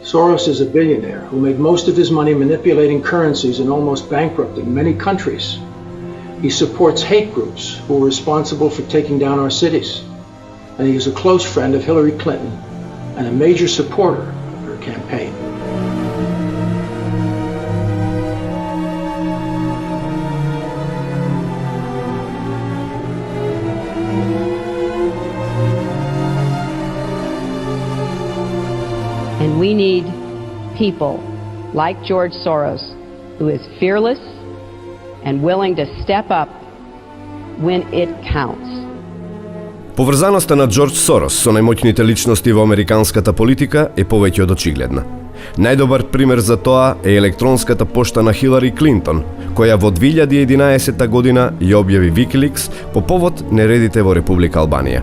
Soros is a billionaire who made most of his money manipulating currencies and almost bankrupting many countries. He supports hate groups who are responsible for taking down our cities. And he is a close friend of Hillary Clinton and a major supporter of her campaign. And we need people like George Soros, who is fearless and willing to step up when it counts. Поврзаноста на Джордж Сорос со најмоќните личности во американската политика е повеќе од очигледна. Најдобар пример за тоа е електронската пошта на Хилари Клинтон, која во 2011 година ја објави Wikileaks по повод нередите во Република Албанија.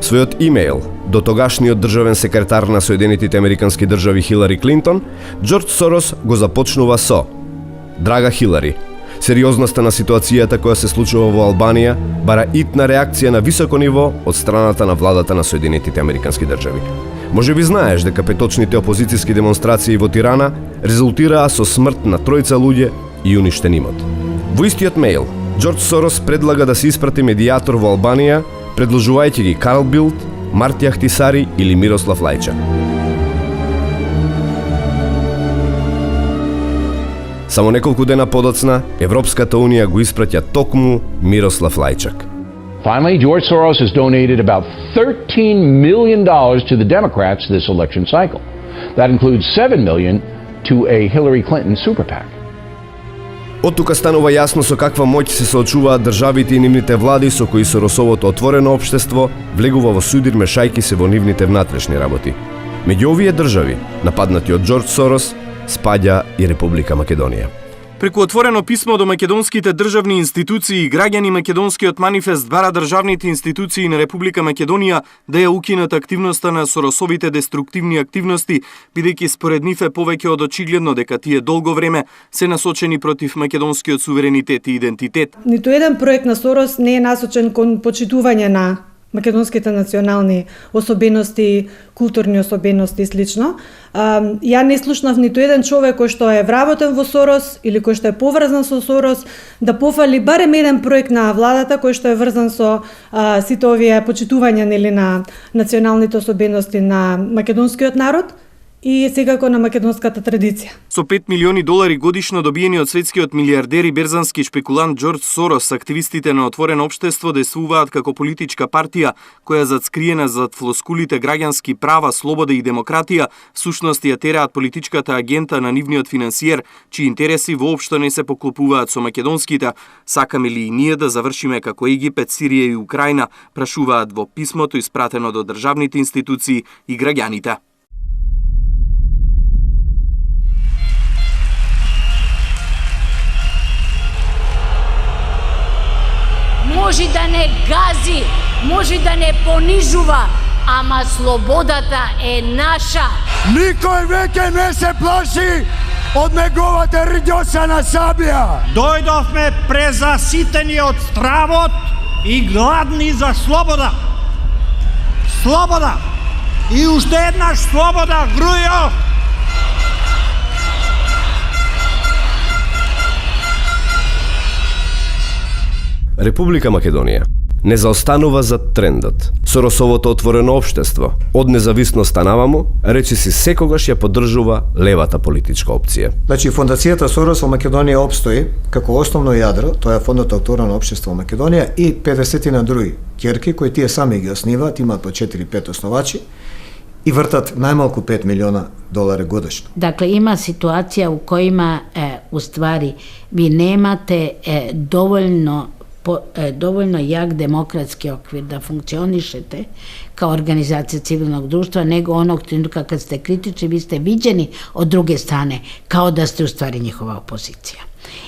Својот имејл до тогашниот државен секретар на Соединетите Американски држави Хилари Клинтон, Джордж Сорос го започнува со: Драга Хилари, сериозноста на ситуацијата која се случува во Албанија бара итна реакција на високо ниво од страната на владата на Соединетите Американски држави. Може би знаеш дека петочните опозицијски демонстрации во Тирана резултираа со смрт на тројца луѓе и уништен имот. Во истиот мејл, Джордж Сорос предлага да се испрати медијатор во Албанија, предложувајќи ги Карл Билт, Марти Ахтисари или Мирослав Лајчак. Само неколку дена подоцна, Европската Унија го испраќа токму Мирослав Лајчак. Finally, George Soros has donated about $13 million to the Democrats this election cycle. That includes $7 million to a Hillary Clinton super PAC. Од тука станува јасно со каква моќ се соочуваат државите и нивните влади со кои Соросовото отворено општество влегува во судир мешајки се во нивните внатрешни работи. Меѓу овие држави, нападнати од Джордж Сорос, спаѓа и Република Македонија. Преку отворено писмо до македонските државни институции и граѓани, македонскиот манифест бара државните институции на Република Македонија да ја укинат активноста на Соросовите деструктивни активности, бидејќи според нив е повеќе од очигледно дека тие долго време се насочени против македонскиот суверенитет и идентитет. Ниту еден проект на Сорос не е насочен кон почитување на македонските национални особености, културни особености и слично. Ја не слушнав ниту еден човек кој што е вработен во Сорос или кој што е поврзан со Сорос да пофали барем еден проект на владата кој што е врзан со сите овие почитувања нели на националните особености на македонскиот народ и секако на македонската традиција. Со $5 милиони годишно добиени од светскиот милиардер и берзански шпекулант Джордж Сорос, активистите на отворено општество действуваат како политичка партија која зацкриена зад флоскулите граѓански права, слобода и демократија, всушност ја тераат политичката агента на нивниот финансиер, чии интереси воопшто не се поклопуваат со македонските. Сакаме ли и ние да завршиме како Египет, Сирија и Украина, прашуваат во писмото испратено до државните институции и граѓаните. Може да не гази, може да не понижува, ама слободата е наша. Никој веќе не се плаши од неговата рѓосана сабија. Дојдовме презаситени од стравот и гладни за слобода. Слобода! И уште еднаш слобода, Грујо! Република Македонија не заостанува за трендот. Соросовото отворено општество од независноста наваму речиси секогаш ја поддржува левата политичка опција. Значи фондацијата Сорос во Македонија опстои како основно јадро, тоа е фондот отворено општество во Македонија и 50 на други ќерки кои тие сами ги основаат, имаат по 4-5 основачи и вртат најмалку $5 милиона годишно. Dakle, ima situacija u kojima u stvari vi nemate dovoljno jak demokratski okvir da funkcionišete kao organizacija civilnog društva, nego onog trenutka kad ste kritični, vi ste viđeni od druge strane, kao da ste u stvari njihova opozicija.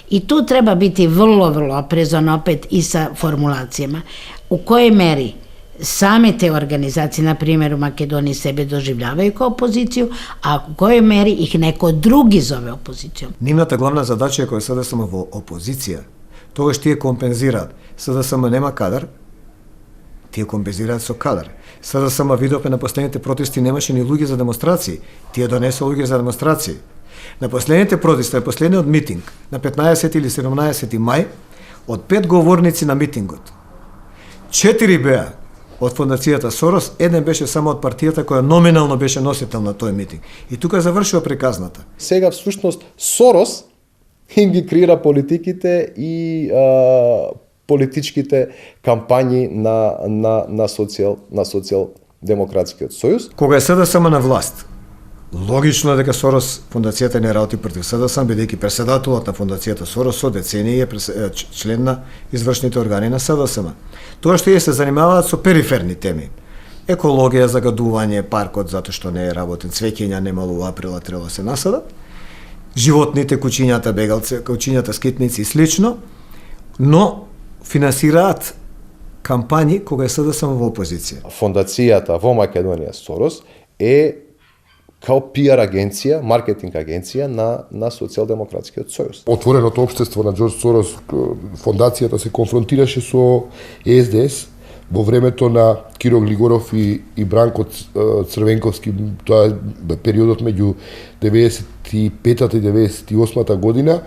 I tu treba biti vrlo, vrlo oprezan opet i sa formulacijama. U kojoj meri same te organizacije, na primjer u Makedoniji, sebe doživljavaju kao opoziciju, a u kojoj meri ih neko drugi zove opozicijom. Нивната главна задача е која сега сме во опозиција, тогаш тие компензираат. СДСМ нема кадар, Тие компензираат со кадар. Sada сама видовме на последните протести немаше ни луѓе за демонстрации. Тие донесоа луѓе за демонстрации. На последните протести, на последниот митинг, на 15 или 17 мај, од 5 говорници на митингот, 4 беа од фондацијата Сорос, еден беше само од партијата која номинално беше носител на тој митинг. И тука завршува приказната. Сега всушност Сорос им ги креира политиките и политичките кампањи на социјал-демократскиот сојуз. Кога е СДСМ на власт, логично дека Сорос фондацијата не работи против СДСМ, бидејќи председателот на фондацијата Сорос со децении е член на извршните органи на СДСМ. Тоа што се занимаваат со периферни теми. Екологија, загадување, паркот затоа што не е работен, цвеќења немало у априла требало се насада, животните, кучињата, бегалци, кучињата, скитници и слично, но финансираат кампањи кога е СДСМ во опозиција. Фондацијата во Македонија Сорос е као пиар агенција, маркетинг агенција на социјалдемократскиот сојуз. Отвореното општество на Џорџ Сорос, фондацијата се конфронтираше со СДС во времето на Киро Глигоров и Бранко Црвенковски, тоа е периодот меѓу 95-та и 98-та година,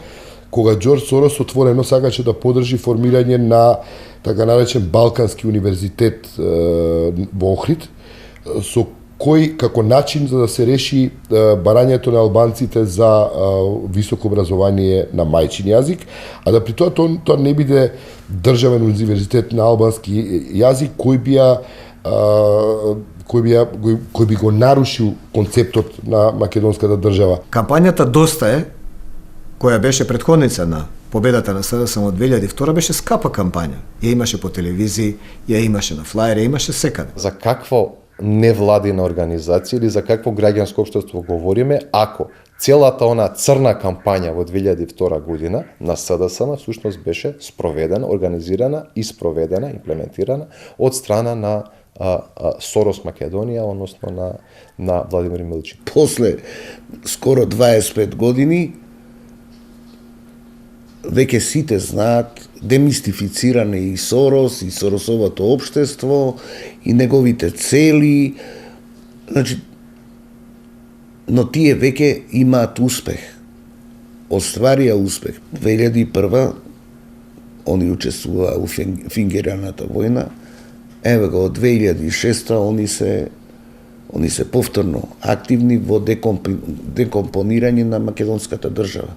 кога Џорџ Сорос отворено сакаше да подржи формирање на така наречен Балкански универзитет во Охрид, со кој како начин за да се реши барањето на албанците за високо образование на мајчин јазик, а да при тоа не биде државен универзитет на албански јазик кој би го нарушил концептот на македонската држава. Кампањата Доста е, која беше претходница на победата на СДСМ од 2002, беше скапа кампања. Ја имаше по телевизии, ја имаше на флаери, ја имаше секаде. За какво невладина организација или за какво граѓанско општество говориме, ако целата она црна кампања во 2002 година на СДСМ всушност беше спроведена, организирана и спроведена, имплементирана од страна на Сорос Македонија, односно на Владимир Милчин. После скоро 25 години веќе сите знаат, демистифициране и Сорос, и Соросовото општество, и неговите цели. Значи, но тие веќе имаат успех. Остварија успех. 2001 они учествуваа у фингираната војна. Еве го од 2006 они се повторно активни во декомпонирање на македонската држава.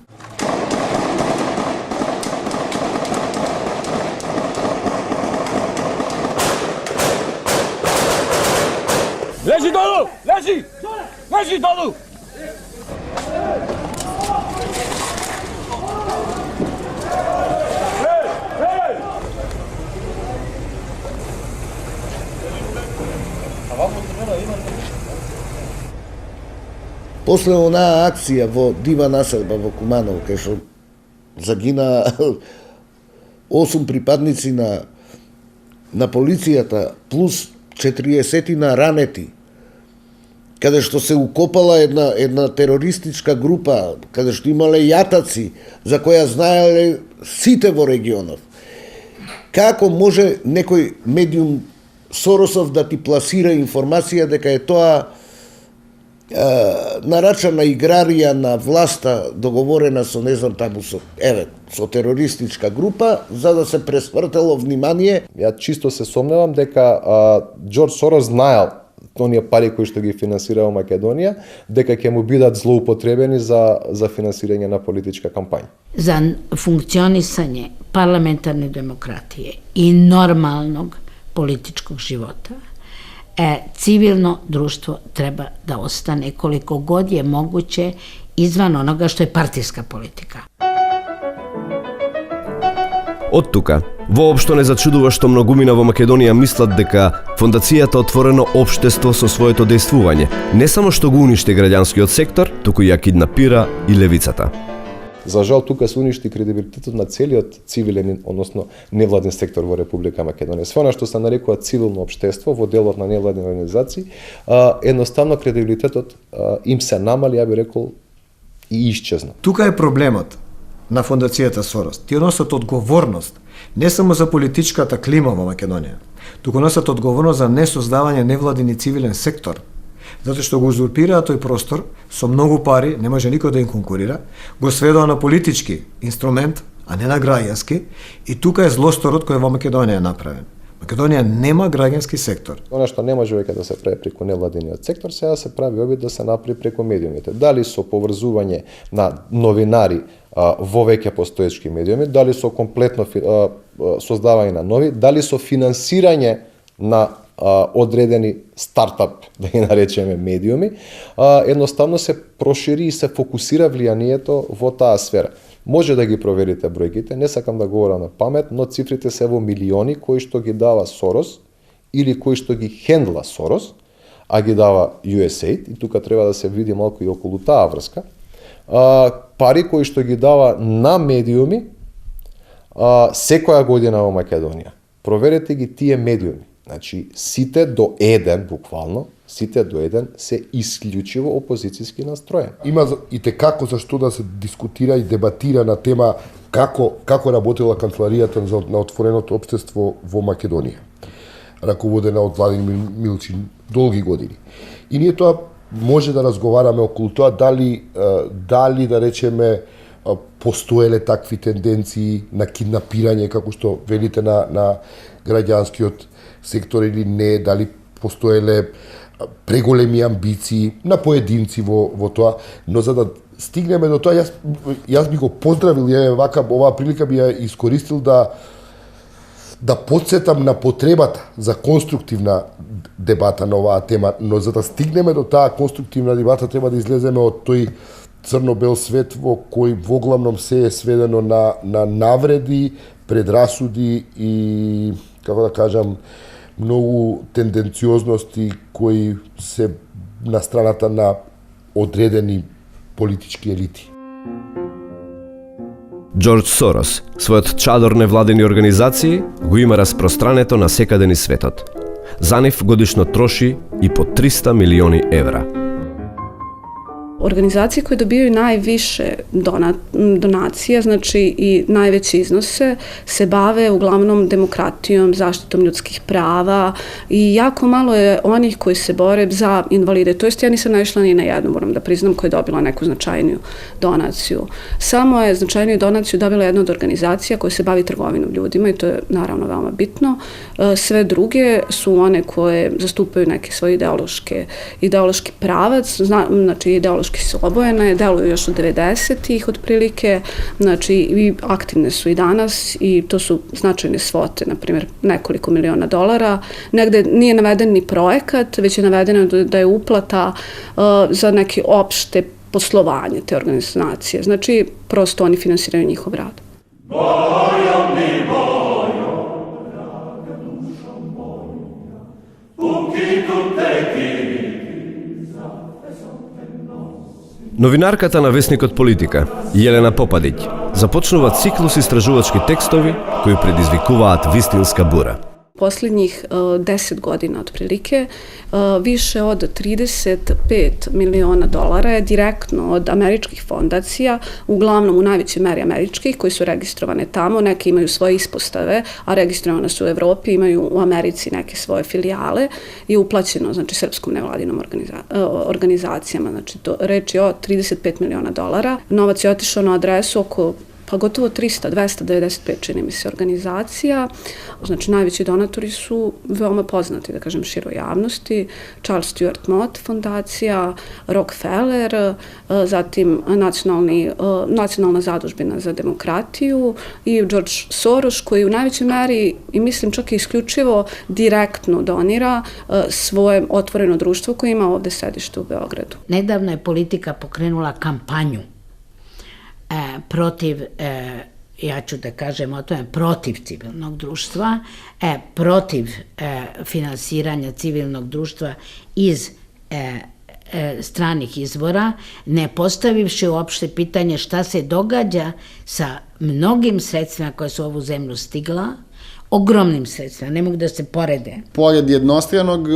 Лежи долу! Лежи! Лежи долу! После онаа акција во Дива населба во Куманово, кај што загина 8 припадници на полицијата плюс 40 на ранети, каде што се укопала една терористичка група, каде што имале јатаци, за која знаеле сите во регионов. Како може некој медиум Соросов да ти пласира информација дека е тоа нарачана играрија на власта договорена со не знам таму со терористичка група за да се пресвртело внимание. Ја чисто се сомневам дека Џорџ Сорос знаел оние пари кои што ги финансира во Македонија, дека ќе му бидат злоупотребени за финансирање на политичка кампања. За функционисање парламентарне демократije и нормалnog političkog života, civilno društvo treba da ostane koliko god je moguće izvan onoga što je partijska politika. Од тука, воопшто не зачудува што многумина во Македонија мислат дека фондацијата Отворено општество со своето дејствување не само што го уништи граѓанскиот сектор, туку ја киднапира и левицата. За жал, тука се уништи кредибилитетот на целиот цивилен, односно невладен сектор во Република Македонија. Све она што се нарекува цивилно општество во делот на невладени организации, едноставно кредибилитетот им се намали, ја би рекол, и исчезна. Тука е проблемот на фондацијата Сорос. Тие носат одговорност не само за политичката клима во Македонија, туку носат одговорност за несоздавање невладин и цивилен сектор, затоа што го узурпираат тој простор со многу пари, не може никој да им конкурира, го сведоа на политички инструмент, а не на граѓански, и тука е злосторот кој во Македонија е направен. Македонија нема граѓански сектор. Она што не може веќе да се прави преку невладиниот сектор, сега се прави обид да се направи преку медиумите. Дали со поврзување на новинари во веќе постоечки медиуми, дали со комплетно создавање на нови, дали со финансирање на одредени стартап, да ги наречеме медиуми, едноставно се прошири и се фокусира влијанието во таа сфера. Може да ги проверите бројките, не сакам да говорам на памет, но цифрите се во милиони кои што ги дава Сорос или кои што ги хендла Сорос, а ги дава USAID, и тука треба да се види малку и околу таа врска. Пари кои што ги дава на медиуми секоја година во Македонија. Проверете ги тие медиуми. Значи, сите до еден, буквално, сите до еден се исклучиво опозицијски настроени. Има и текако зашто да се дискутира и дебатира на тема како работела канцеларијата на отвореното општество во Македонија, раководена од Владимир Милчин долги години. И ние тоа може да разговараме околу тоа дали да речеме постоеле такви тенденции на киднапирање, како што велите на граѓанскиот сектор или не, дали постоеле преголеми амбиции на поединци во тоа, но за да стигнеме до тоа, јас би го поздравил, вака оваа прилика би ја искористил да подсетам на потребата за конструктивна дебата на оваа тема, но за да стигнеме до таа конструктивна дебата треба да излеземе од тој црно-бел свет во кој воглавном се е сведено на навреди, предрасуди и, како да кажам, многу тенденциозности кои се на страната на одредени политички елити. Џорџ Сорос, својот чадор невладени организации, го има распространето на секаде низ светот. За нив годишно троши и по 300 милиони евра. Organizacije koje dobijaju najviše donacija, znači i najveće iznose, se bave uglavnom demokratijom, zaštitom ljudskih prava i jako malo je onih koji se bore za invalide. To jest ja nisam naišla ni na jednu, moram da priznam, koja je dobila neku značajniju donaciju. Samo je značajniju donaciju dobila jedna od organizacija koja se bavi trgovinom ljudima i to je naravno veoma bitno. Sve druge su one koje zastupaju neke svoje ideološki pravac, znači ideološki su obojene, deluju još od 90-ih otprilike, znači i aktivne su i danas i to su značajne svote, na primjer nekoliko miliona dolara. Negde nije naveden ni projekat, već je navedeno da je uplata za neke opšte poslovanje te organizacije. Znači, prosto oni finansiraju njihov rad. Новинарката на весникот Политика, Јелена Попадиќ, започнува циклус истражувачки текстови кои предизвикуваат вистинска бура. Posljednjih 10 godina otprilike više od 35 miliona dolara je direktno od američkih fondacija, uglavnom u najvećoj meri američkih, koji su registrovane tamo, neke imaju svoje ispostave, a registrovane su u Evropi, imaju u Americi neke svoje filijale, je uplaćeno, znači, srpskom nevladinom organizacijama, znači, reč je o 35 miliona dolara. Novac je otišao na adresu oko gotovo 295, čini mi se, organizacija. Znači, najveći donatori su veoma poznati, da kažem, široj javnosti. Charles Stewart Mott fondacija, Rockefeller, zatim Nacionalna zadužbina za demokratiju i George Soros, koji u najvećoj meri, i mislim čak i isključivo, direktno donira svoje otvoreno društvo koje ima ovde sedište u Beogradu. Nedavno je Politika pokrenula kampanju protiv, ja ću da kažem o tome, protiv civilnog društva, protiv finansiranja civilnog društva iz stranih izvora, ne postavivši uopšte pitanje šta se događa sa mnogim sredstvima koje su u ovu zemlju stigla, ogromnim sredstvima, ne mogu da se porede. Pored jednostranog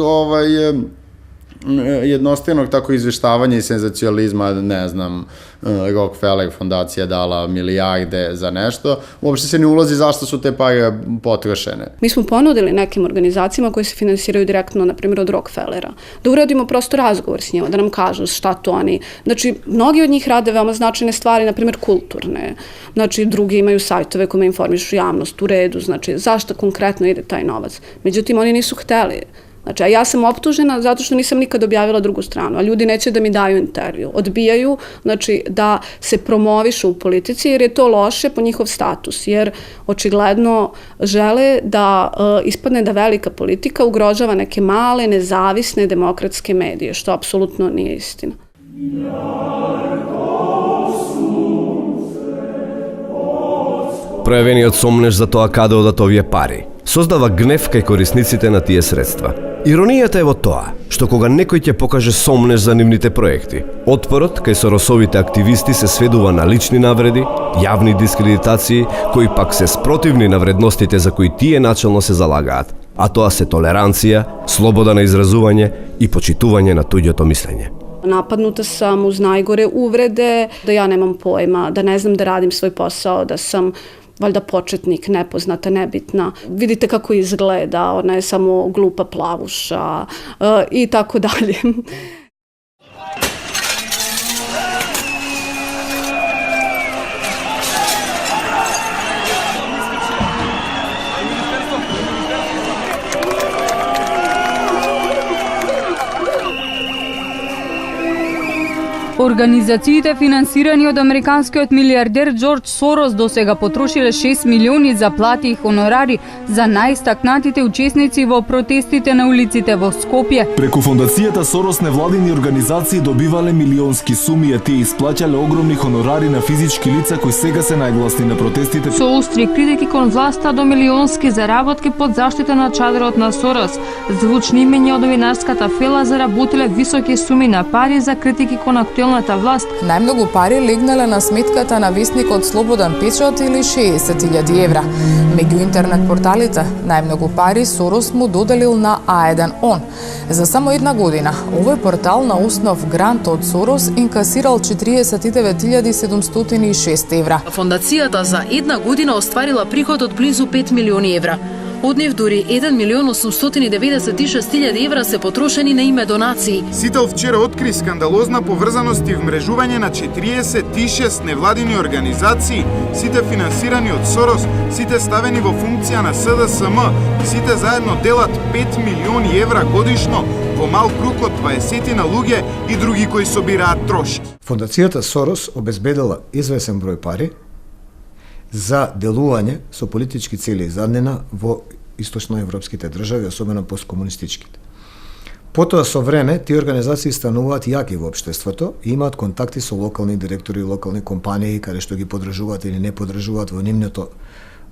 jednostavnog tako izveštavanja i senzacionalizma, ne znam, Rockefeller fondacija dala milijarde za nešto, uopšte se ne ulazi zašto su te pare potrošene. Mi smo ponudili nekim organizacijama koje se finansiraju direktno, na primjer, od Rockefellera, da uradimo prosto razgovor s njima, da nam kažu šta to oni... Znači, mnogi od njih rade veoma značajne stvari, na primjer, kulturne. Znači, drugi imaju sajtove kome informišu javnost u redu, znači, zašto konkretno ide taj novac. Međutim, oni nisu hteli. Znači, a ja sam optužena zato što nisam nikad objavila drugu stranu, a ljudi neće da mi daju intervju. Odbijaju, znači, da se promovišu u politici jer je to loše po njihov status, jer očigledno žele da ispadne da velika politika ugrožava neke male, nezavisne, demokratske medije, što apsolutno nije istina. Пројавениот сомнеж за тоа каде одат овие пари создава гнев кај корисниците на тие средства. Иронијата е во тоа што кога некој ќе покаже сомнеж за нивните проекти, отпорот кај Соросовите активисти се сведува на лични навреди, јавни дискредитации, кои пак се спротивни на вредностите за кои тие начално се залагаат, а тоа се толеранција, слобода на изразување и почитување на туѓото мислење. Napadnuta sam uz najgore uvrede, da ja nemam pojma, da ne znam da radim svoj posao, da sam valjda početnik, nepoznata, nebitna. Vidite kako izgleda, ona je samo glupa plavuša i tako dalje. Организациите финансирани од американскиот милиардер Џорџ Сорос досега потрошиле 6 милиони за плати и хонорари за најистакнатите учесници во протестите на улиците во Скопје. Преку фондацијата Сорос невладини организации добивале милионски суми, а тие исплаќале огромни хонорари на физички лица кои сега се најгласни на протестите. Со остри критики кон власта до милионски заработки под заштита на чадрот на Сорос, звучни имења од новинарската фела заработиле високи суми на пари за критики кон актуелната власт. Најмногу пари легнале на сметката на вестникот Слободен печат или 60.000 евра. Меѓу интернет порталите, најмногу пари Сорос му доделил на A1On. За само една година, овој портал на основ грант од Сорос инкасирал 49.706 евра. Фондацијата за една година остварила приход од близу 5 милиони евра. Од нив дури 1.896.000 евра се потрошени на име донации. Сител вчера откри скандалозна поврзаност и вмрежување на 46 невладини организации, сите финансирани од Сорос, сите ставени во функција на СДСМ, сите заедно делат 5 милиони евра годишно во мал круг од 20 на луѓе и други кои собираат трошки. Фондацијата Сорос обезбедила извесен број пари за делување со политички цели и заднина во источноевропските држави, особено посткомунистичките. Потоа со време тие организации стануваат јаки во општеството и имаат контакти со локални директори и локални компании каде што ги подржуваат или не подржуваат во нивното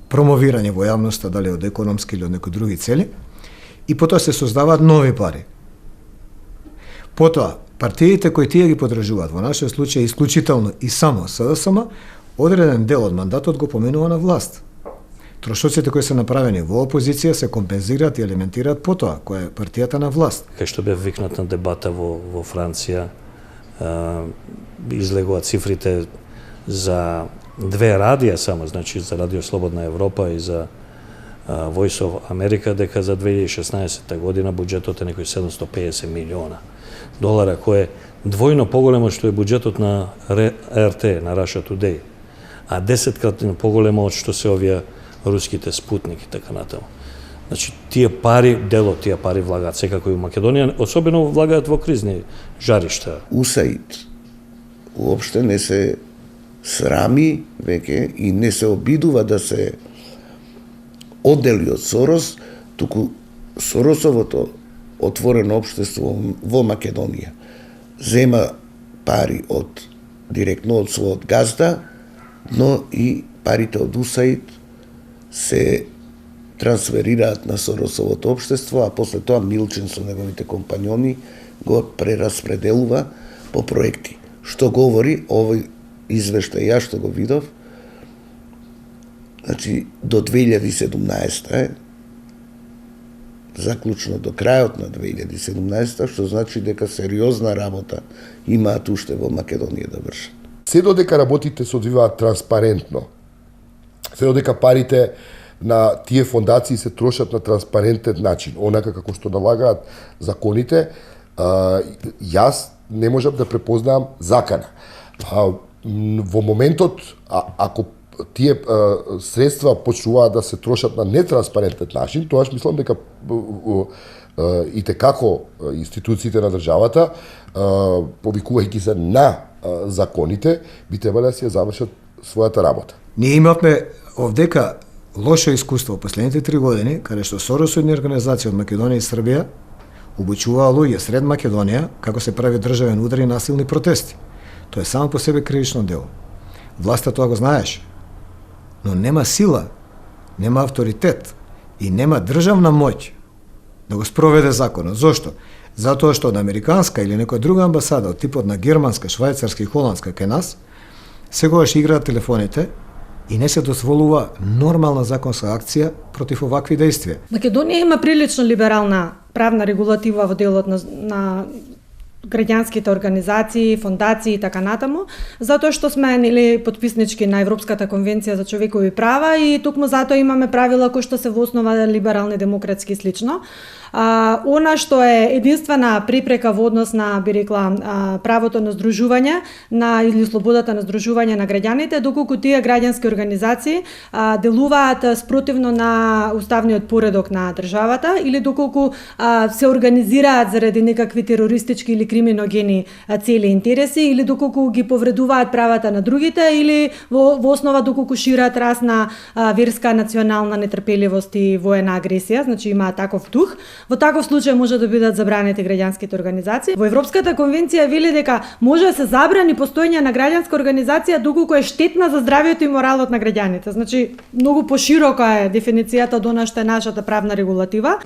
промовирање во јавноста, дали од економски или од некои други цели, и потоа се создаваат нови пари. Потоа партиите кои тие ги подржуваат, во нашиот случај исклучително и само СДСМ, одреден дел од мандатот го поминува на власт. Трошоците кои се направени во опозиција се компензираат и елементираат потоа, која е партијата на власт. Кај што бе викната дебата во Франција, излегува цифрите за две радија само, значи за Радио Слободна Европа и за Voice of America, дека за 2016 година буџетот е некои 750 милиона долара, кој е двојно поголемо што е буџетот на РТ, на Russia Today, а 10-кратно поголемо од што се овие руските Спутник и така натаму. Значи, тие пари, дел од тие пари влагаат секако и во Македонија, особено влагаат во кризни жаришта. УСАИД уопште не се срами веќе и не се обидува да се оддели од Сорос, туку Соросовото отворено општество во Македонија зема пари директно од својот газда, но и парите од УСАИД се трансферираат на Соросовото општество, а после тоа Милчен со неговите компањони го прераспределува по проекти. Што говори овој извештај, ја што го видов, значи до 2017 заклучно до крајот на 2017, што значи дека сериозна работа имаат уште во Македонија да вршат. Се додека работите се одвиваат транспарентно, се додека парите на тие фондации се трошат на транспарентен начин, онака како што налагаат законите, јас не можам да препознам закана. Во моментот, ако тие средства почнуваат да се трошат на нетранспарентен начин, тоаш мислам дека и текако институциите на државата, повикувајќи се на законите, би требале да си ја завршат својата работа. Ние имавме овдека лошо искуство во последните 3 години, каде што соросоидни организации од Македонија и Србија обучуваа луѓе сред Македонија како се прави државен удар и насилни протести. Тоа е само по себе кривично дело. Власта тоа го знаеше, но нема сила, нема авторитет и нема државна моќ да го спроведе законот. Зошто? Затоа што од американска или некоја друга амбасада од типот на германска, швајцарска и холандска кај нас секогаш играат телефоните и не се дозволува нормална законска акција против овакви действија. Македонија има прилично либерална правна регулатива во делот на граѓанските организации, фондации и така натаму, затоа што сме подписнички на Европската конвенција за човекови права и токму затоа имаме правила кои што се во основа либерални, демократски и слично. Она што е единствена препрека во однос на, би рекла, правото на здружување или слободата на здружување на граѓаните, доколку тие граѓански организации делуваат спротивно на уставниот поредок на државата или доколку се организираат заради некакви терористички или криминогени цели интереси или доколку ги повредуваат правата на другите или во основа доколку шират расна, верска, национална нетрпеливост и воена агресија, значи имаат таков дух. Во таков случај може да бидат забранети граѓанските организации. Во Европската конвенција вели дека може да се забрани постоење на граѓанска организација доколку е штетна за здравието и моралот на граѓаните. Значи, многу поширока е дефиницијата од она што е нашата правна регулатива.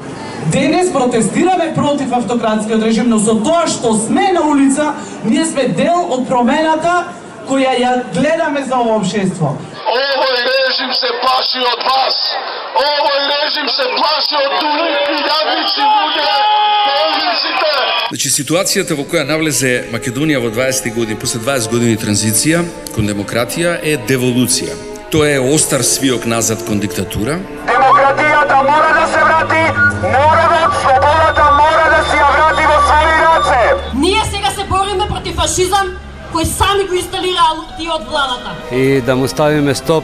Денес протестираме против автократскиот режим, но со тоа што сме на улица, ние сме дел од промената која ја гледаме за ово општество. Овој режим се плаши од вас. Овој режим се плаши од тулики јадници луѓе по улиците. Значи, ситуацијата во која навлезе Македонија во 20 години, после 20 години транзиција кон демократија е деволуција. Тоа е остар свиок назад кон диктатура. Демократијата мора да се врати, слободата мора да се ја врати во своји раце. Ние сега се бориме против фашизам, кој сами го инсталираа тие од владата. И да му ставиме стоп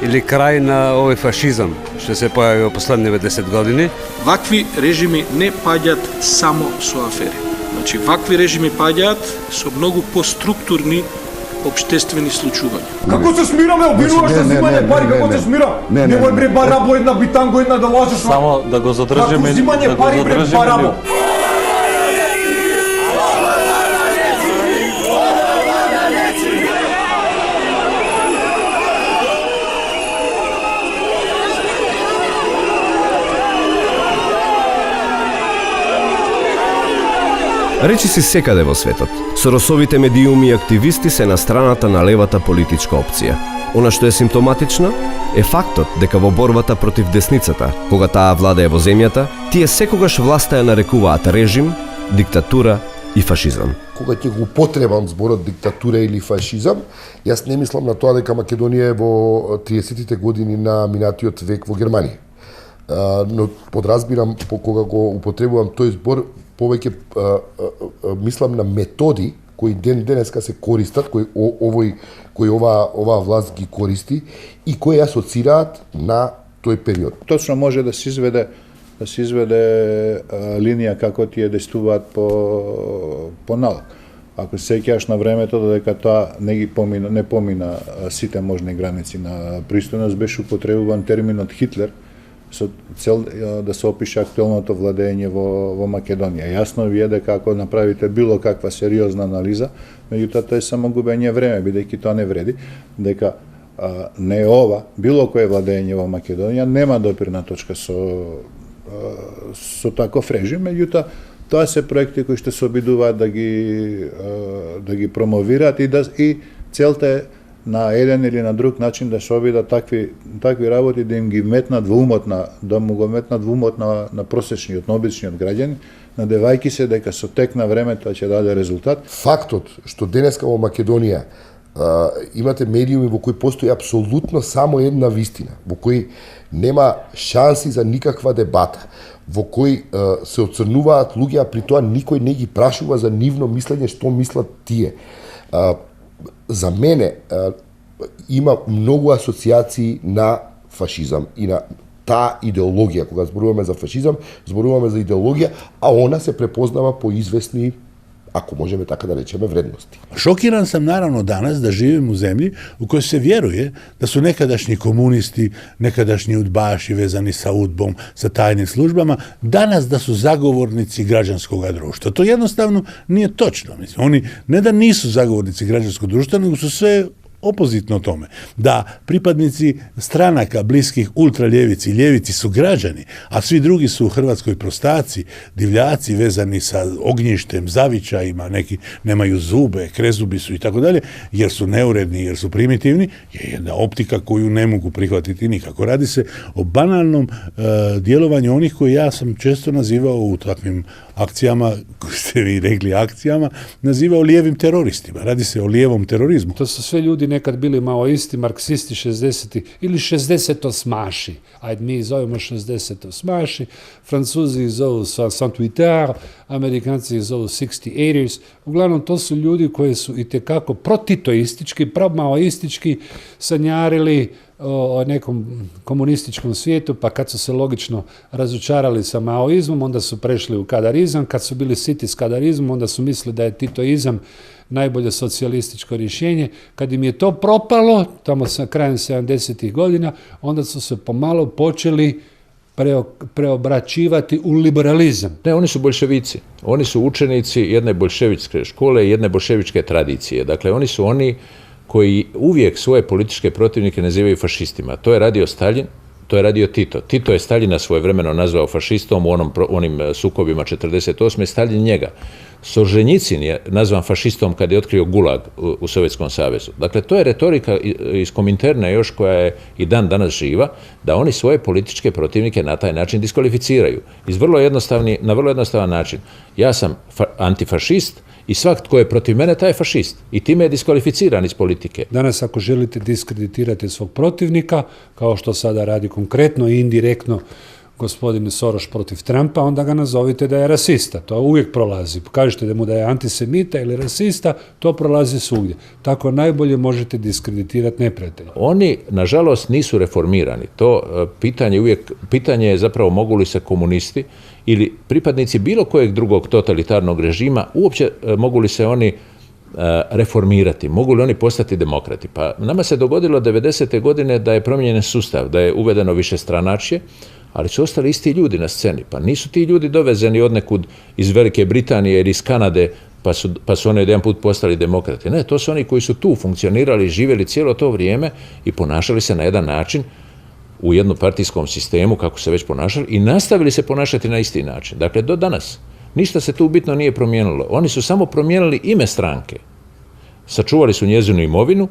или крај на овој фашизам што се појави во последниве 10 години. Вакви режими не паѓаат само со афери. Значи, вакви режими паѓаат со многу поструктурни општествени случувања. Како се смираме, обвинуваш да зимање пари, како се смира? Немој бре барабо една, битанго една да лажеш. Само да го задржиме. Како зимање пари бре барабо? Речи си секаде во светот, соросовите медиуми и активисти се на страната на левата политичка опција. Она што е симптоматично е фактот дека во борбата против десницата, кога таа владее во земјата, тие секогаш власта ја нарекуваат режим, диктатура и фашизам. Кога ќе го употребам зборот диктатура или фашизам, јас не мислам на тоа дека Македонија е во 30-тите години на минатиот век во Германија. Но подразбирам кога го употребувам тој збор, повеќе мислам на методи кои денеска се користат, кои оваа власт ги користи и кои асоцираат на тој период. Точно може да се изведе линија како тие действуваат по налог. Ако се сеќаваш на времето додека тоа не помина сите можни граници на пристојност, беше употребуван терминот Хитлер со цел да се опише актуелното владење во Македонија. Јасно ви е дека ако направите било каква сериозна анализа, меѓутоа тоа е само губење време, бидејќи тоа не вреди, дека не ова, било кое владење во Македонија нема допирна точка со таков режим, меѓутоа тоа се проекти кои што се обидуваат да ги промовираат и целта е на еден или на друг начин да се обидат такви работи, да им ги метнат во умот да му го метнат во умот на просечниот, на обичниот граѓанин, надевајќи се дека со тек на времето ќе даде резултат. Фактот што денеска во Македонија имате медиуми во кои постои апсолутно само една вистина, во кои нема шанси за никаква дебата, во кои се оцрнуваат луѓе, а при тоа никој не ги прашува за нивно мислење што мислат тие. За мене има многу асоциации на фашизам и на таа идеологија. Кога зборуваме за фашизам, зборуваме за идеологија, а она се препознава по известни, ако можеме така да речеме, вредности. Шокиран sam naravno danas da živim u zemlji u kojoj se vjeruje da su nekadašnji komunisti, nekadašnji udbaši vezani sa udbom, sa tajnim službama, danas da su zagovornici građanskog društva. To jednostavno nije točno. Mislim, oni ne da nisu zagovornici građanskog društva, nego su sve opozitno tome. Da pripadnici stranaka bliskih ultraljevici i ljevici su građani, a svi drugi su u Hrvatskoj prostaci, divljaci vezani sa ognjištem, zavičajima, neki nemaju zube, krezubi su i tako dalje, jer su neuredni, jer su primitivni, je jedna optika koju ne mogu prihvatiti nikako. Radi se o banalnom djelovanju onih koji ja sam često nazivao u takvim akcijama, koji ste vi rekli akcijama, nazivao lijevim teroristima. Radi se o lijevom terorizmu. To su sve ljudi nekad bili maoisti, marksisti 60. ili 60-osmaši. Ajde, mi zovemo 60-osmaši, Francuzi zovu Saint-Huitard, Amerikanci zovu 68ers. Uglavnom, to su ljudi koji su itekako protitoistički, pramaoistički sanjarili o nekom komunističkom svijetu, pa kad su se logično razočarali sa maoizmom, onda su prešli u kadarizam, kad su bili siti s kadarizmom, onda su mislili da je titoizam najbolje socijalističko rješenje. Kad im je to propalo, tamo sa krajem 70. godina, onda su se pomalo počeli preobraćivati u liberalizam. Ne, oni su boljševici. Oni su učenici jedne boljševičke škole i jedne boljševičke tradicije. Dakle, oni su oni koji uvijek svoje političke protivnike nazivaju fašistima. To je radio Staljin, to je radio Tito. Tito je Staljina svojevremeno nazvao fašistom u onim sukobima 48. Staljin njega. Solženjicin je nazvan fašistom kad je otkrio gulag u Sovjetskom savezu. Dakle, to je retorika iz Kominterne još koja je i dan danas živa, da oni svoje političke protivnike na taj način diskvalificiraju. Na vrlo jednostavan način. Ja sam antifašist i svak tko je protiv mene, taj je fašist. I time je diskvalificiran iz politike. Danas ako želite diskreditirati svog protivnika, kao što sada radi konkretno i indirektno gospodin Soros protiv Trumpa, onda ga nazovite da je rasista. To uvijek prolazi. Kažete da mu da je antisemita ili rasista, to prolazi svugdje. Tako najbolje možete diskreditirati neprijatelja. Oni, nažalost, nisu reformirani. To pitanje je zapravo mogu li se komunisti ili pripadnici bilo kojeg drugog totalitarnog režima, uopće mogu li se oni reformirati, mogu li oni postati demokrati. Pa nama se dogodilo 90. godine da je promijenjen sustav, da je uvedeno višestranačje, ali su ostali isti ljudi na sceni. Pa nisu ti ljudi dovezeni odnekud iz Velike Britanije ili iz Kanade, pa su oni jedan put postali demokrati. Ne, to su oni koji su tu funkcionirali, živjeli cijelo to vrijeme i ponašali se na jedan način u jednopartijskom sistemu, kako se već ponašali, i nastavili se ponašati na isti način. Dakle, do danas. Ništa se tu bitno nije promijenilo. Oni su samo promijenili ime stranke. Sačuvali su njezinu imovinu,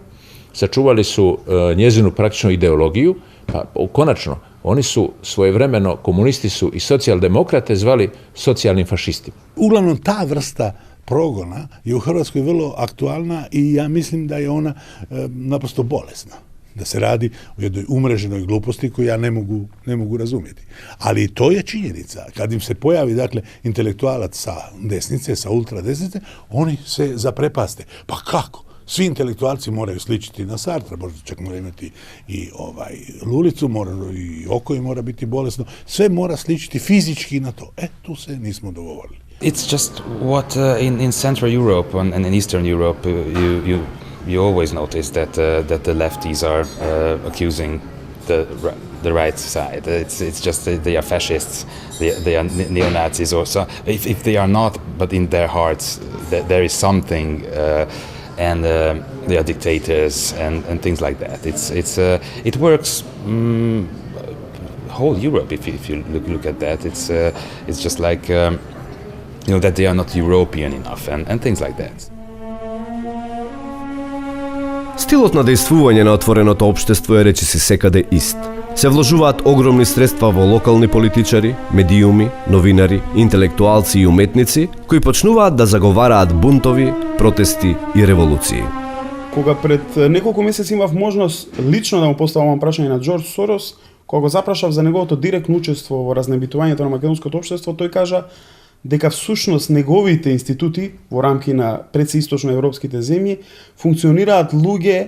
sačuvali su njezinu praktičnu ideologiju, pa konačno, oni su svojevremeno, komunisti su i socijaldemokrate zvali socijalnim fašistima. Uglavnom, ta vrsta progona je u Hrvatskoj vrlo aktualna i ja mislim da je ona naprosto bolesna. Da se radi o jednoj umreženoj gluposti koju ja ne mogu razumjeti. Ali to je činjenica. Kad im se pojavi, dakle, intelektualac sa desnice, sa ultradesnice, oni se zaprepaste. Pa kako? Svi intelektualci moraju sličiti na Sartra, možda čak mora imati i lulicu, i oko im mora biti bolesno. Sve mora sličiti fizički na to. Tu se nismo dogovorili. It's just what in Central Europe and in Eastern Europe you always notice that the lefties are accusing the right side. It's just they are fascists, they are neo-Nazis, or so. If they are not, but in their hearts there is something, and they are dictators and things like that. It works whole Europe. If you look at that, it's just like that they are not European enough and things like that. Стилот на дејствување на отвореното општество е речиси секаде ист. Се вложуваат огромни средства во локални политичари, медиуми, новинари, интелектуалци и уметници кои почнуваат да заговараат бунтови, протести и револуции. Кога пред неколку месеци имав можност лично да му поставам прашање на Џорџ Сорос, кога го запрашав за неговото директно учество во разнебитувањето на македонското општество, тој кажа дека всушност неговите институти во рамки на предсеисточноевропските земји функционираат луѓе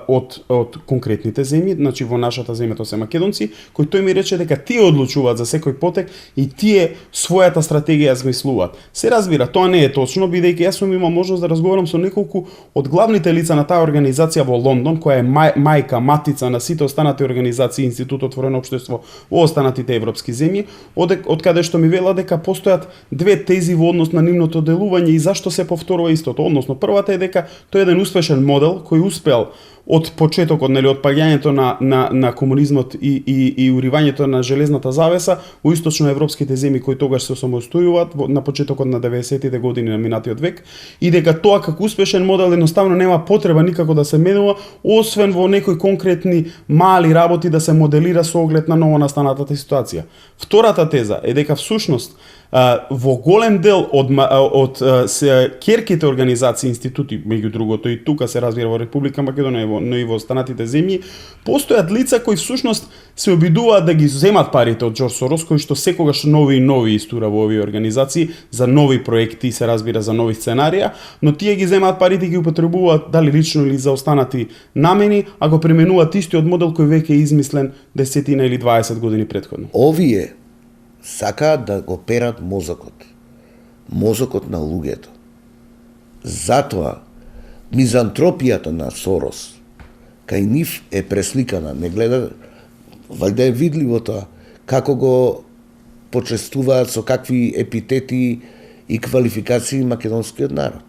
од конкретните земји, значи во нашата земја тоа се македонци, кои тој ми рече дека тие одлучуваат за секој потек и тие својата стратегија змислуваат. Се разбира, тоа не е точно, бидејќи јас сум имал можност да разговарам со неколку од главните лица на таа организација во Лондон, која е мајка, матица на сите останати организации, Институт Отворено општество во останатите европски земји, од каде што ми вела дека постојат две тези во однос на нивното делување и зашто се повторува истото. Односно, првата е дека тој е еден успешен модел кој успел од почетокот, нели, од паѓањето на комунизмот и уривањето на железната завеса во источноевропските земји кои тогаш се самостојуваат на почетокот на 90-тите години на минатиот век, и дека тоа како успешен модел едноставно нема потреба никако да се менува, освен во некои конкретни мали работи да се моделира со оглед на новонастанатата ситуација. Втората теза е дека всушност во голем дел од керките организации, институти, меѓу другото и тука се разбира во Република Македонија, но и во останатите земји, постојат лица кои всушност се обидуваат да ги земат парите од Џорџ Сорос, кои што секогаш нови и нови истура во овие организации за нови проекти, се разбира за нови сценарија, но тие ги земаат парите и ги употребуваат дали лично или за останати намени, а го применуваат истиот модел кој веќе е измислен 10 или 20 години претходно. Овие сакаат да го перат мозокот на луѓето. Затоа мизантропијата на Сорос кај нив е пресликана, не гледа, вајда е видливо тоа, како го почестуваат со какви епитети и квалификации македонскиот народ.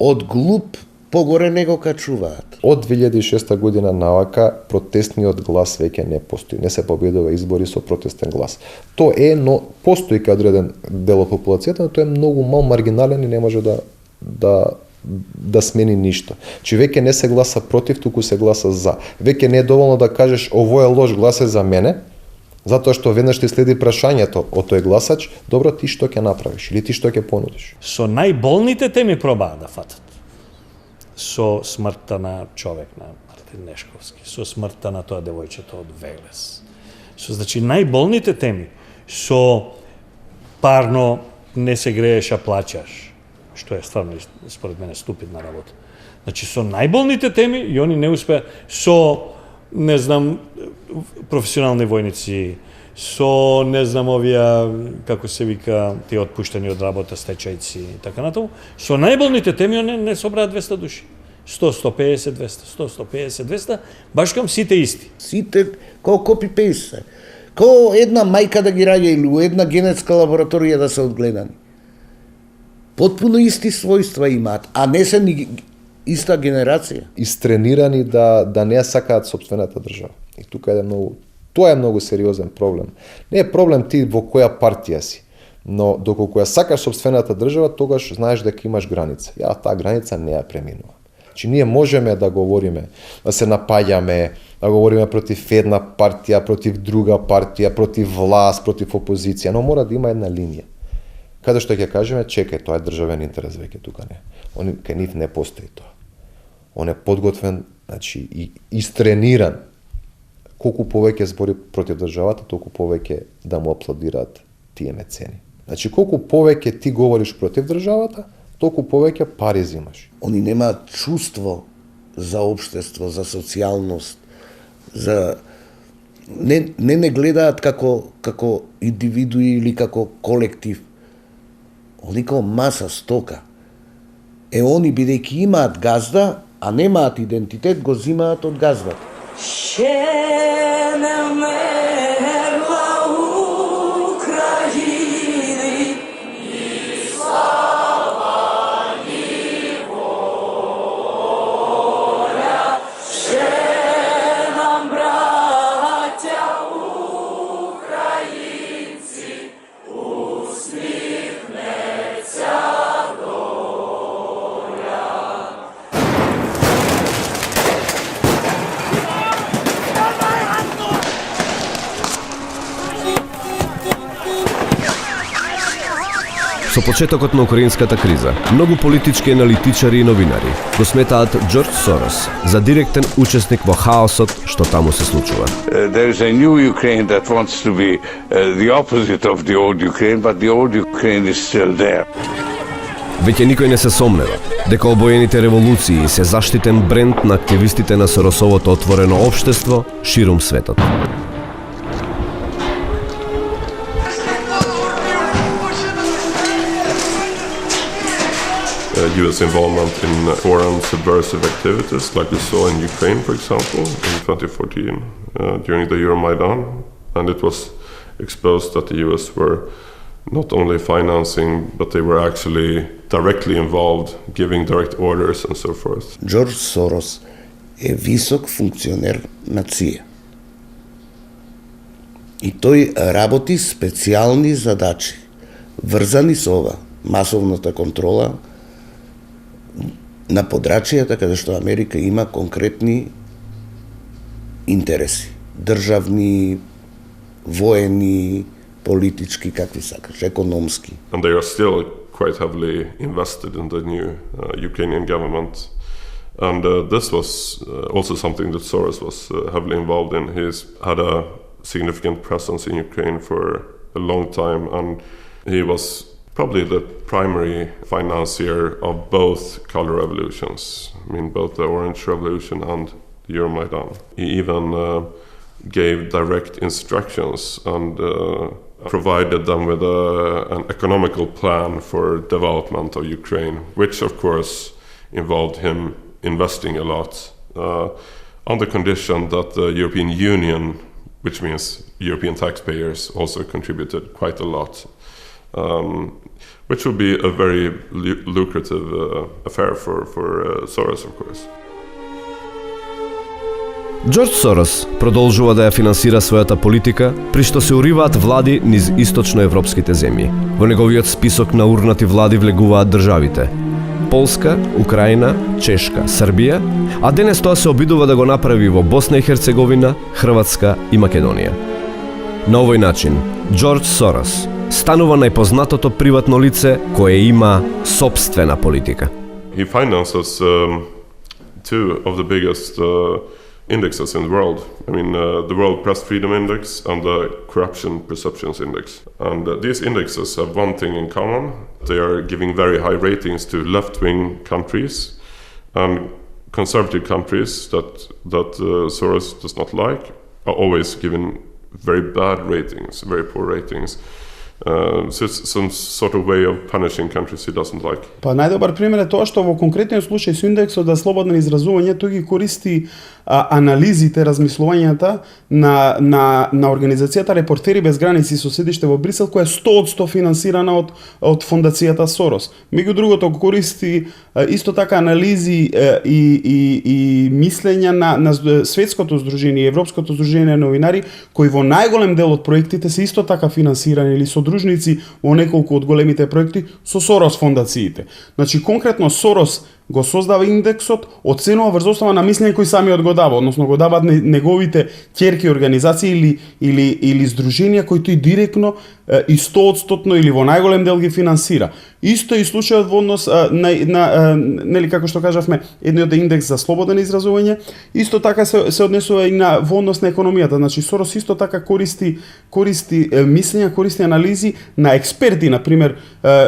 Од глуп погоре не го качуваат. Од 2006 година навака протестниот глас веќе не постои. Не се победува избори со протестен глас. Тоа е, но постои кај одреден дел од популацијата, но тоа е многу мал маргинален и не може да смени ништо. Че веќе не се гласа против, туку се гласа за. Веќе не е доволно да кажеш овој е лош, гласе за мене, затоа што веднаш ти следи прашањето од тој гласач, добро, ти што ќе направиш или ти што ќе понудиш. Со најболните теми пробаа да фатат. Со смртта на човек, на Мартин Нешковски, со смртта на тоа девојчето од Велес. Со, значи, најболните теми, со парно не се грееш, а плаќаш, што е стварно, според мене, ступидна работа. Значи, со најболните теми, и они не успеа, со, не знам, професионални војници, со, не знам, овие, како се вика, тие отпуштени од работа, стечајци и така натаму, со најболните теми не собраа 200 души. 100, 150, 200, 100, 150, 200, баш кам сите исти. Сите, као копи-пейст. Као една мајка да ги раѓа или една генетска лабораторија да се одгледани. Потпуно исти својства имаат, а не се ни иста генерација. Истренирани да не сакаат сопствената држава. И тука е многу, тоа е многу сериозен проблем. Не е проблем ти во која партија си, но доколку ја сакаш сопствената држава, тогаш знаеш дека имаш граница. Ја таа граница не ја преминувам. Че ние можеме да говориме, да се напаѓаме, да говориме против една партија, против друга партија, против власт, против опозиција, но мора да има една линија. Каде што ќе кажеме, чекај, тоа е државен интерес веќе тука не. Кај нив не постои тоа. Он е подготвен, значи и истрениран. Колку повеќе збори против државата, толку повеќе да му аплодираат тие мецени. Значи колку повеќе ти говориш против државата, толку повеќе пари земаш. Они немаат чувство за општество, за социјалност, за не гледаат како индивидуи или како колектив. Они како маса стока. Они бидејќи имаат газда, а немаат идентитет, го зимаат од газдата. Со почетокот на украинската криза, многу политички аналитичари и новинари го сметаат Џорџ Сорос за директен учесник во хаосот што таму се случува. There is a new Ukraine that wants to be the opposite of the old Ukraine, but the old Ukraine is still there. Веќе никој не се сомнева дека обоените револуции се заштитен бренд на активистите на Соросовото отворено општество ширум светот. US involvement in foreign subversive activities, like we saw in Ukraine, for example, in 2014 during the Euromaidan, and it was exposed that the US were not only financing, but they were actually directly involved, giving direct orders and so forth. Џорџ Сорос е висок функционер на ЦИЕ. И тој работи специјални задачи, врзани со ова, масовната контрола на подрачјата каде што Америка има конкретни интереси, државни, воени, политички, какви сакаш, економски. And they are still quite heavily invested in the new Ukrainian government. And this was also something that Soros was heavily involved in. He's had a significant presence in Ukraine for a long time, and he was probably the primary financier of both color revolutions. I mean, both the Orange Revolution and the Euromaidan. He even gave direct instructions and provided them with an economical plan for development of Ukraine, which of course involved him investing a lot on the condition that the European Union, which means European taxpayers, also contributed quite a lot. Which would be a very lucrative affair for Soros, of course. Џорџ Сорос продолжува да ја финансира својата политика, при што се уриваат влади низ источноевропските земји. Во неговиот список на урнати влади влегуваат државите Полска, Украина, Чешка, Србија, а денес тоа се обидува да го направи во Босна и Херцеговина, Хрватска и Македонија. На овој начин, Џорџ Сорос станува најпознатото приватно лице кое има собствена политика. He finances two of the biggest indexes in the world. I mean, the World Press Freedom Index and the Corruption Perceptions Index. And these indexes have one thing in common. They are giving very high ratings to left-wing countries, and conservative countries that Soros does not like are always given very bad ratings, very poor ratings. So it's some sort of way of punishing countries he doesn't like. Па најдобар пример е тоа што во конкретниот случај со индексот за слободно изразување тој ги користи анализите, размислувањата на организацијата Репортери без граници со седиште во Брисел, која е 100% финансирана од фондацијата Сорос. Меѓу другото користи исто така анализи и мислења на светското здружение, Европското здружение на новинари, кои во најголем дел од проектите се исто така финансирани или содружници во неколку од големите проекти со Сорос фондациите. Значи конкретно Сорос го создава индексот, оценува врз основа на мислење кои самиот го дава, односно го даваат неговите ќерки организации или здруженија кои тој директно и 100% или во најголем дел ги финансира. Исто и случајот во однос на нели како што кажавме, едниот индекс за слободно изразување, исто така се однесува и на во однос на економијата. Значи Сорос исто така користи мислења, користи анализи на експерти, на пример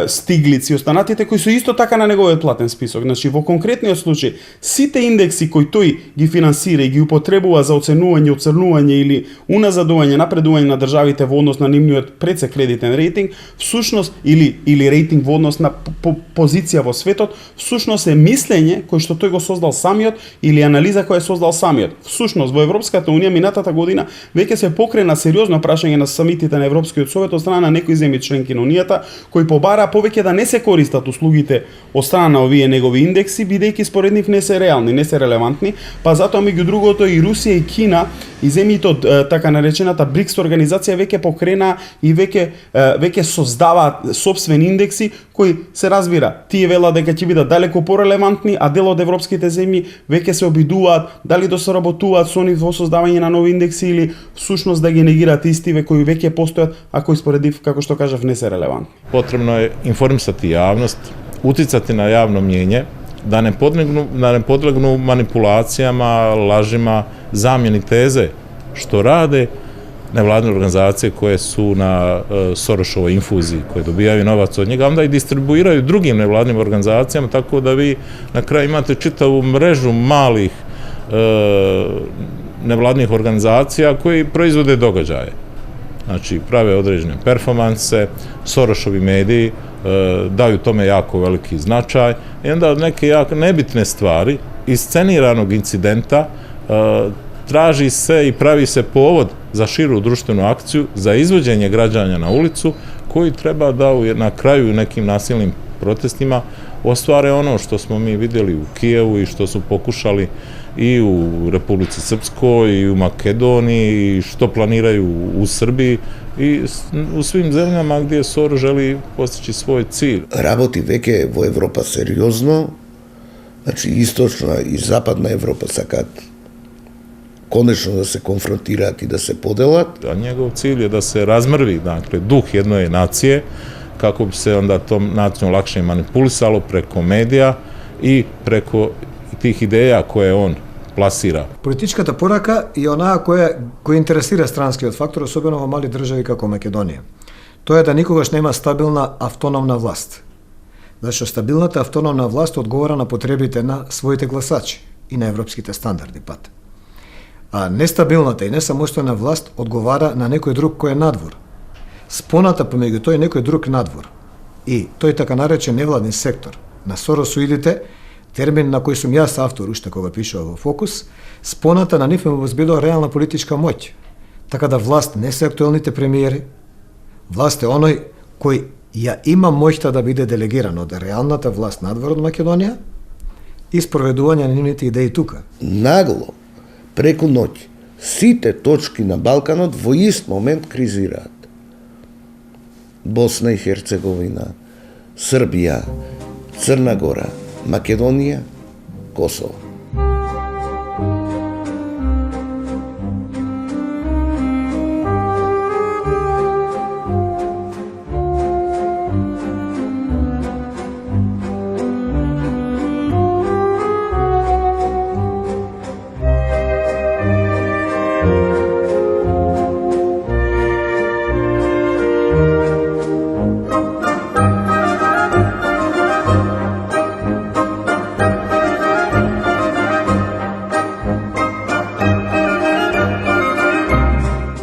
Стиглиц и останатите кои се исто така на неговиот платен список. Значи во конкретниот случај сите индекси кои тој ги финансира и ги употребува за оценување, оцрнување или уназадување, напредување на државите во однос на нивниот прецек кредитен рейтинг, всушност или рейтинг во однос на позиција во светот, всушност е мислење кој што тој го создал самиот или анализа која е создал самиот. Всушност во Европската унија минатата година веќе се покрена сериозно прашање на самитите на Европскиот совет од страна на некои земји членки на унијата кои побараа повеќе да не се користат услугите од страна на овие негови индекси, бидејќи според нив не се реални, не се релевантни, па затоа меѓу другото и Русија и Кина и земјите од така наречената БРИКС организација веќе покрена и веќе создаваат собствени индекси кои се разбира, тие велат дека ќе бидат далеко порелевантни, а дел од европските земји веќе се обидуваат дали да соработуваат со нив во создавање на нови индекси или всушност да ги негираат истиве кои веќе постојат, а кои според нив, како што кажав, не се релевантни. Potrebno je informisati javnost, uticati na javno mnjenje, da ne podlegnu manipulacijama, lažima, zamjeni teze, što rade nevladine organizacije koje su na Sorosovoj infuziji, koje dobijaju novac od njega, onda i distribuiraju drugim nevladinim organizacijama, tako da vi na kraju imate čitavu mrežu malih nevladinih organizacija koji proizvode događaje. Znači, prave određene performanse, Sorosovi mediji daju tome jako veliki značaj i onda od neke jako nebitne stvari, isceniranog incidenta, traži se i pravi se povod za širu društvenu akciju, za izvođenje građana na ulicu, koji treba da na kraju nekim nasilnim protestima ostvare ono što smo mi vidjeli u Kijevu i što su pokušali i u Republici Srpskoj i u Makedoniji i što planiraju u Srbiji i u svim zemljama gdje Soros želi postići svoj cilj. Работи веќе во Европа сериозно, значи источна и западна Европа сакаат конечно да се конфронтираат и да се поделат. A njegov cilj je da se razmrvi, dakle, duh jedne nacije, kako bi se onda tom nacijom lakše manipulisalo preko medija i preko tih ideja koje on plasira. Политичката порака е онаа која интересира странскиот фактор, особено во мали држави како Македонија. Тоа е да никогаш нема стабилна автономна власт. Зашто стабилната автономна власт одговара на потребите на своите гласачи и на европските стандарди пат. А нестабилната и несамостојна власт одговара на некој друг кој е надвор. Споната помеѓу тој некој друг надвор и тој така наречен невладен сектор на Соросоидите, термин на кој сум јас автор уште кога пишува во Фокус, споната на нив ме возбилува реална политичка моќ. Така да власт не се актуелните премиери, власт е оној кој ја има моќта да биде делегиран од реалната власт надвор од Македонија и спроведување на нивните идеи тука. Нагло, преку ноќ, сите точки на Балканот во ист момент кризираат. Босна и Херцеговина, Србија, Црна Гора, Македонија, Косово.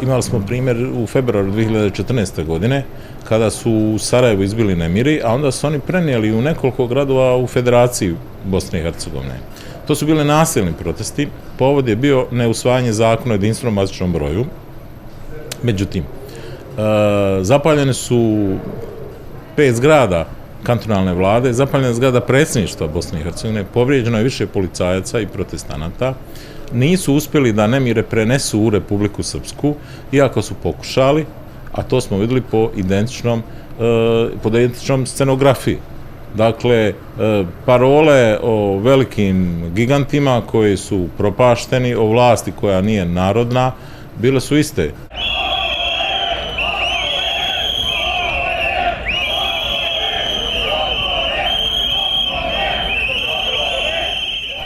Imali smo primjer u februaru 2014. godine, kada su u Sarajevu izbili nemiri, a onda su oni prenijeli u nekoliko gradova u Federaciji Bosne i Hercegovine. To su bili nasilni protesti, povod je bio neusvajanje zakona o jedinstvenom matičnom broju. Međutim, zapaljene su 5 zgrada kantonalne vlade, zapaljena je zgrada predsjedništva Bosne i Hercegovine, povrijeđeno je više policajaca i protestanata, nisu uspjeli da nemire prenesu u Republiku Srpsku, iako su pokušali, a to smo vidjeli po identičnom scenografiji. Dakle, parole o velikim gigantima koji su propašteni, o vlasti koja nije narodna, bile su iste.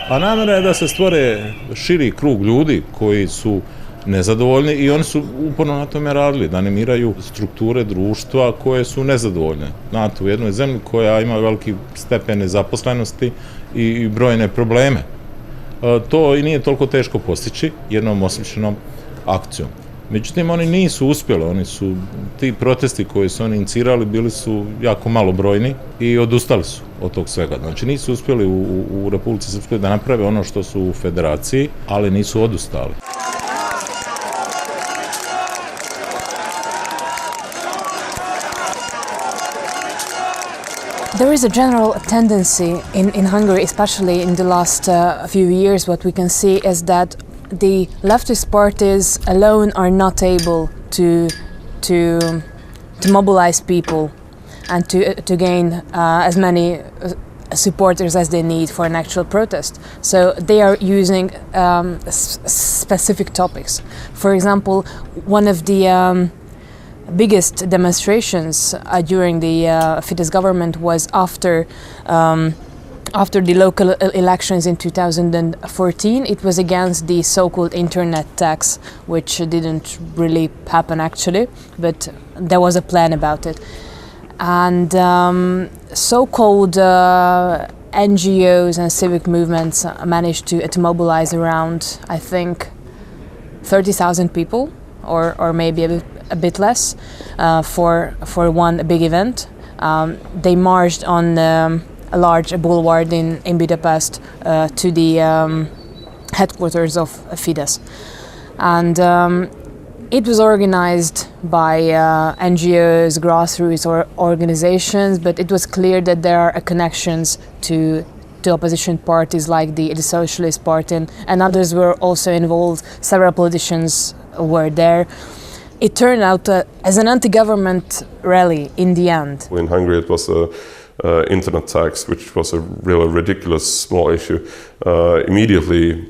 A namjera je da se stvore širi krug ljudi koji su nezadovoljni i oni su uporno na tome radili, da animiraju strukture društva koje su nezadovoljne. Znate, u jednoj zemlji koja ima veliki stepen nezaposlenosti i brojne probleme. To i nije toliko teško postići jednom osmišljenom akcijom. Međutim, oni nisu uspjeli, ti protesti koji su oni inicirali bili su jako malobrojni i odustali su od tog svega. Znači nisu uspjeli u Republici Srpskoj da naprave ono što su u Federaciji, ali nisu odustali. There is a general tendency in Hungary, especially in the last few years, what we can see is that the leftist parties alone are not able to mobilize people and to gain as many supporters as they need for an actual protest. So they are using specific topics. For example, one of the biggest demonstrations during the Fidesz government was after the local elections in 2014. It was against the so-called internet tax, which didn't really happen actually, but there was a plan about it. And so-called NGOs and civic movements managed to mobilize around, I think, 30,000 people, or maybe a bit less, for one big event. They marched on a large boulevard in Budapest to the headquarters of Fidesz. And it was organized by NGOs, grassroots organizations, but it was clear that there are connections to opposition parties like the Socialist Party, and others were also involved. Several politicians were there. It turned out as an anti-government rally in the end. In Hungary it was a internet tax, which was a really ridiculous small issue. Immediately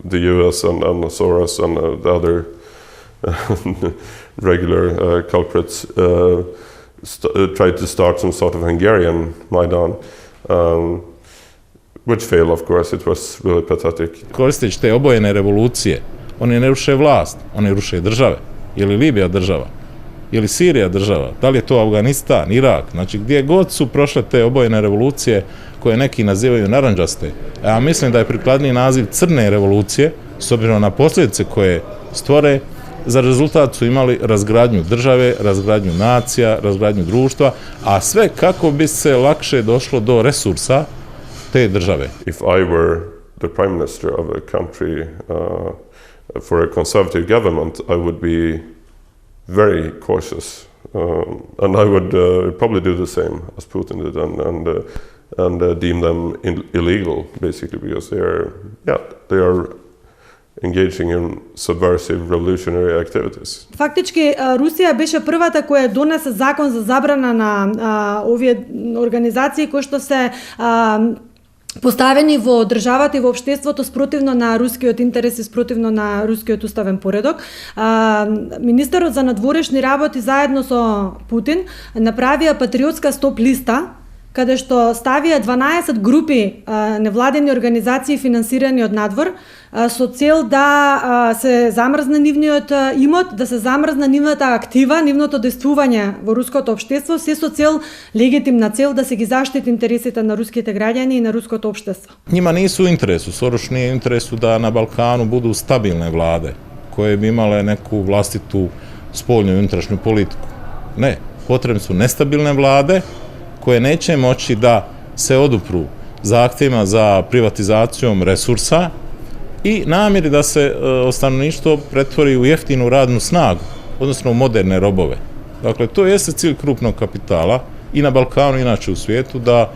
the US and Soros and the other regular culprits tried to start some sort of Hungarian Maidan, which failed, of course. It was really pathetic. Koristeći te obojene revolucije, oni ne ruše vlast, oni ruše države. Je li Libija država? Je li Sirija država? Da li je to Afganistan, Irak? Znači, gdje god su prošle te obojene revolucije koje neki nazivaju narandžaste, ja mislim da je prikladniji naziv crne revolucije, s obzirom na posljedice koje stvore. Za rezultat su imali razgradnju države, razgradnju nacija, razgradnju društva, a sve kako bi se lakše došlo do resursa te države. If I were the prime minister of a country for a conservative government, I would be very cautious, and I would probably do the same as Putin did, and deem them illegal, basically, because they are engaging in subversive revolutionary activities. Фактички Русија беше првата која донесе закон за забрана на овие организации кои што се поставени во државата и во општеството спротивно на рускиот интерес и спротивно на рускиот уставен поредок. Министерот за надворешни работи заедно со Путин направија патриотска стоп листа, каде што ставија 12 групи невладени организации финансирани од надвор со цел да се замрзне нивниот имот, да се замрзне нивната актива, нивното действување во руското општество, се со цел, легитимна цел, да се ги заштити интересите на руските граѓани и на руското општество. Njima nisu u interesu, Soros nije u interesu da na Balkanu budu stabilne vlade koje bi imale neku vlastitu spoljnu i unutrašnju politiku. Ne, potrebne su nestabilne vlade koje neće moći da se odupru zahtjevima za privatizacijom resursa i namjeri da se stanovništvo pretvori u jeftinu radnu snagu, odnosno u moderne robove. Dakle, to jeste cilj krupnog kapitala i na Balkanu i inače u svijetu, da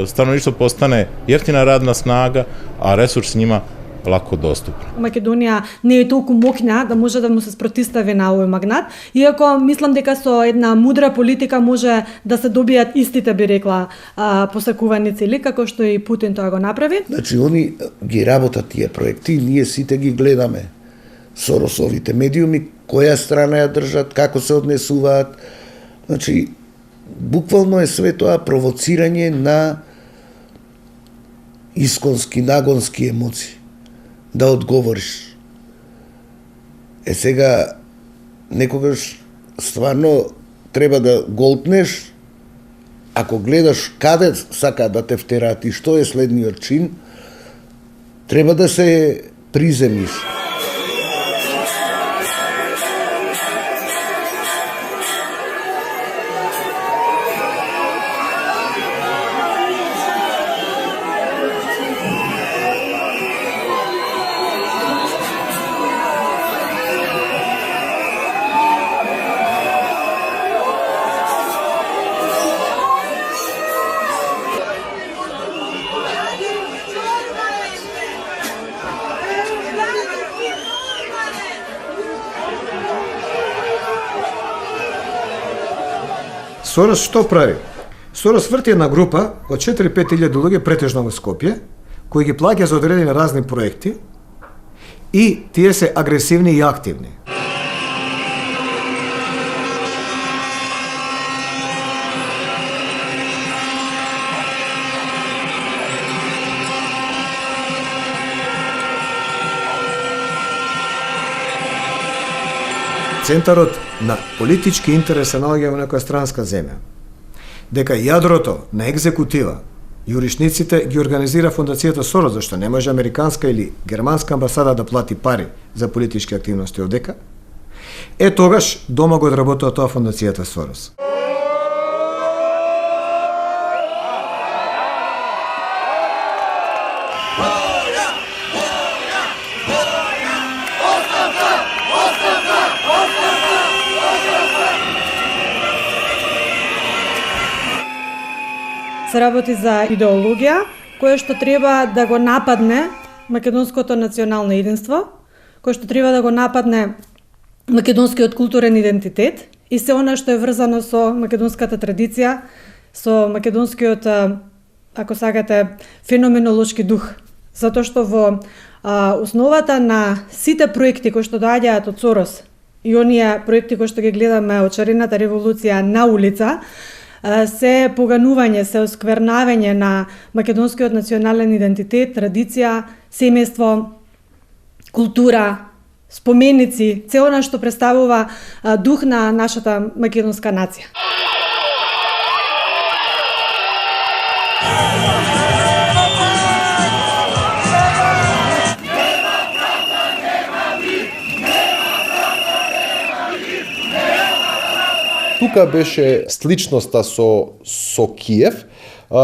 stanovništvo postane jeftina radna snaga, a resurs njima лако доступна. Македонија не е толку мокна да може да му се спротистави на овој магнат, иако мислам дека со една мудра политика може да се добијат истите, би рекла, посакувани цели, како што и Путин тоа го направи. Значи, они ги работат тие проекти, ние сите ги гледаме. Соросовите медиуми, која страна ја држат, како се однесуваат. Значи, буквално е све тоа провоцирање на исконски, нагонски емоции. Да одговориш. Сега, некогаш стварно треба да голтнеш, ако гледаш каде сака да те втерат и што е следниот чин, треба да се приземиш. Сорос што прави? Сорос врти една група од 4-5 илјади луѓе претежно во Скопје, кои ги плаќа за одредени разни проекти и тие се агресивни и активни. Центарот на политички интерес се наоѓа во некоја странска земја. Дека јадрото на екзекутива, јуришниците ги организира фондацијата Сорос, зашто не може американска или германска амбасада да плати пари за политички активности овдека, тогаш дома го одработува тоа фондацијата Сорос. Се работи за идеологија која што треба да го нападне македонското национално единство, која што треба да го нападне македонскиот културен идентитет и се она што е врзано со македонската традиција, со македонскиот, ако сакате, феноменолошки дух. Затоа што во основата на сите проекти кои што доаѓаат од Сорос и оние проекти кои што ги гледаме од Шарената револуција на улица, се поганување, се осквернавање на македонскиот национален идентитет, традиција, семејство, култура, споменици, се она што представува дух на нашата македонска нација. Тука беше сличноста со Киев,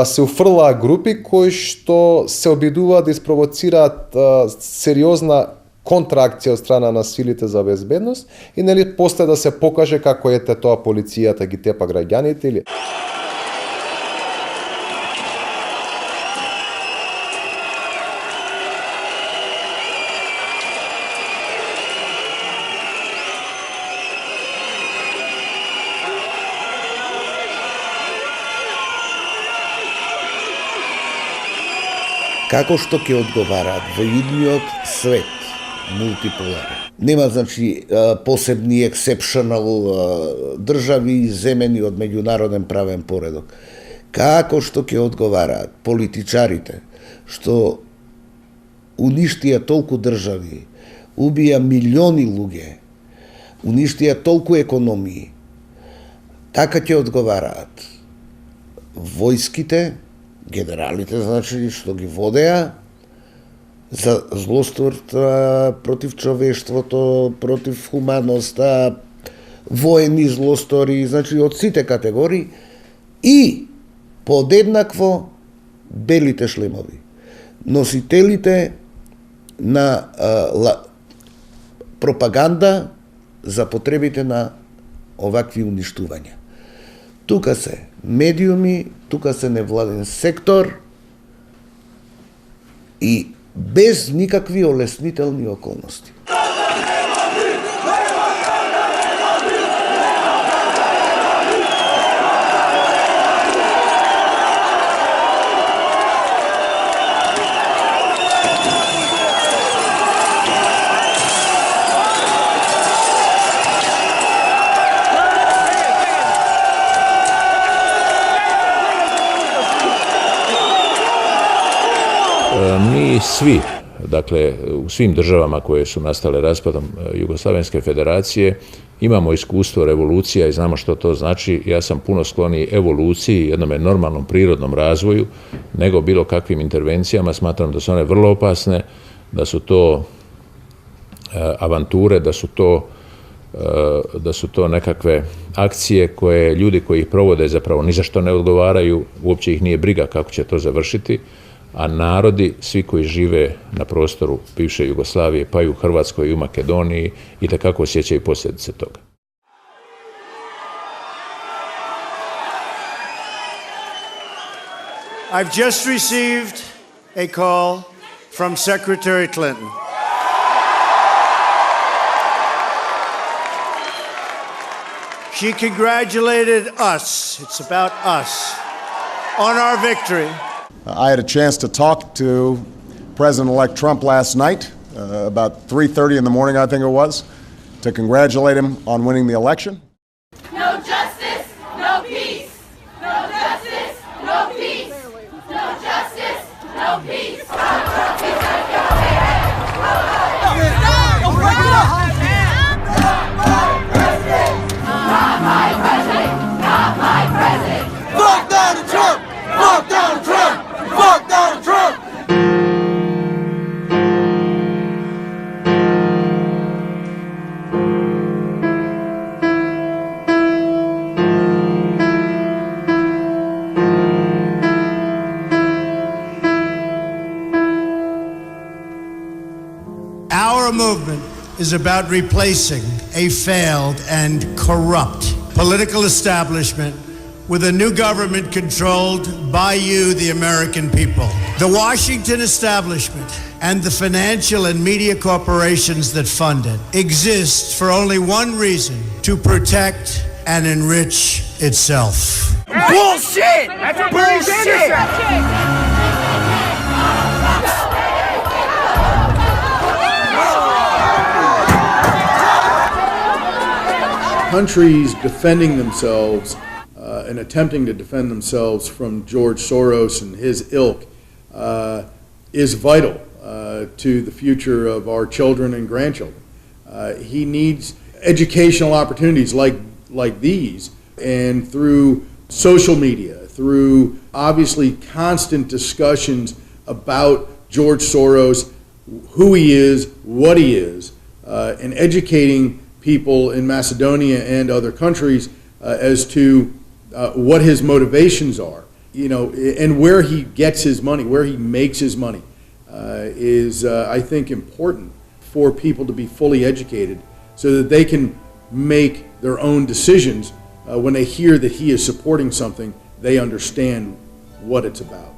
се уфрлаа групи кои што се обидуваат да испровоцираат сериозна контраакција од страна на силите за безбедност и нели после да се покаже како тоа полицијата ги тепа граѓаните или како што ќе одговараат во идниот свет, мултиполарен. Нема, значи, посебни ексепшнал држави земени од меѓународен правен поредок. Како што ќе одговараат политичарите, што уништија толку држави, убија милиони луѓе, уништија толку економии, така ќе одговараат војските, генералите, значи, што ги водеа за злостор против човештвото, против хуманоста, воени злостори, значи, од сите категории и подеднакво белите шлемови, носителите на пропаганда за потребите на овакви уништувања. Тука се медиуми, тука се невладен сектор и без никакви олеснителни околности. Mi svi, dakle, u svim državama koje su nastale raspadom Jugoslavenske federacije, imamo iskustvo revolucija i znamo što to znači. Ja sam puno skloniji evoluciji, jednome normalnom prirodnom razvoju, nego bilo kakvim intervencijama. Smatram da su one vrlo opasne, da su to avanture, da su to nekakve akcije koje ljudi koji ih provode zapravo ni za što ne odgovaraju, uopće ih nije briga kako će to završiti, a narodi, svi koji žive na prostoru bivše Jugoslavije, pa i u Hrvatskoj i u Makedoniji, itekako osjećaju posljedice toga. I've just received a call from Secretary Clinton. She congratulated us. It's about us on our victory. I had a chance to talk to President-elect Trump last night, about 3:30 in the morning, I think it was, to congratulate him on winning the election. No justice, no peace. No justice, no peace. No justice, no peace. Not my president. Not my president. Fuck Donald Trump. Fuck Donald Trump. Fuck Donald Trump. Our movement is about replacing a failed and corrupt political establishment with a new government controlled by you, the American people. The Washington establishment and the financial and media corporations that fund it exist for only one reason: to protect and enrich itself. Bullshit! That's bullshit! Countries defending themselves and attempting to defend themselves from George Soros and his ilk is vital to the future of our children and grandchildren. He needs educational opportunities like these, and through social media, through obviously constant discussions about George Soros, who he is, what he is, and educating people in Macedonia and other countries as to what his motivations are, and where he gets his money, where he makes his money, is I think important for people to be fully educated so that they can make their own decisions when they hear that he is supporting something. They understand what it's about.